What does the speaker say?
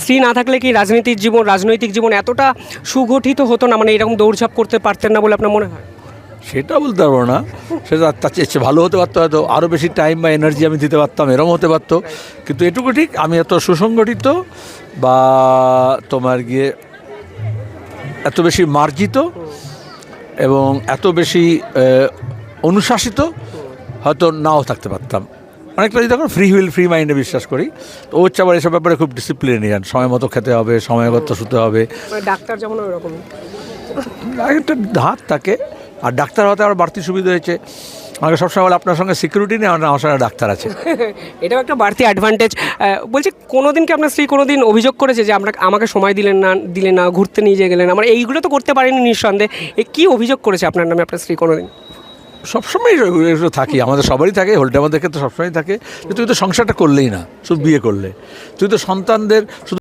স্ত্রী না থাকলে কি রাজনৈতিক জীবন এতটা সুগঠিত হতো না, মানে এরকম দৌড়ঝাঁপ করতে পারতেন না বলে আপনার মনে হয়? সেটা বলতে পারবো না, সেটা তার চেয়ে ভালো হতে পারতো, হয়তো আরও বেশি টাইম বা এনার্জি আমি দিতে পারতাম, এরকম হতে পারতো। কিন্তু এটুকু ঠিক, আমি এত সুসংগঠিত বা তোমার গিয়ে এত বেশি মার্জিত এবং এত বেশি অনুশাসিত হয়তো নাও থাকতে পারতাম। অনেকটা যদি এখন ফ্রি মাইন্ডে বিশ্বাস করি, তো ও হচ্ছে আবার এসব ব্যাপারে খুব ডিসিপ্লিনিয়ান, সময় মতো খেতে হবে, সময় মতো শুতে হবে, মানে ডাক্তার যেমন ওরকম। একটা হাত থাকে। আর ডাক্তার হতে আমার বাড়তি সুবিধা হয়েছে, আমাকে সবসময় বলে আপনার সঙ্গে সিকিউরিটি নেই, আমার সঙ্গে ডাক্তার আছে। এটাও একটা বাড়তি অ্যাডভান্টেজ। বলছি, কোনোদিন কি আপনার স্ত্রী কোনোদিন অভিযোগ করেছে যে আমাকে সময় দিলেন না, ঘুরতে নিয়ে গেলেন? আমার এইগুলো তো করতে পারেনি নিঃসন্দেহে। কী অভিযোগ করেছে আপনার নামে আপনার স্ত্রী কোনোদিন? সবসময় এগুলো থাকি, আমাদের সবারই থাকে, হোলটা আমাদের ক্ষেত্রে সবসময় থাকে যে তুই তো সংসারটা করলেই না, শুধু বিয়ে করলে তুই তো সন্তানদের শুধু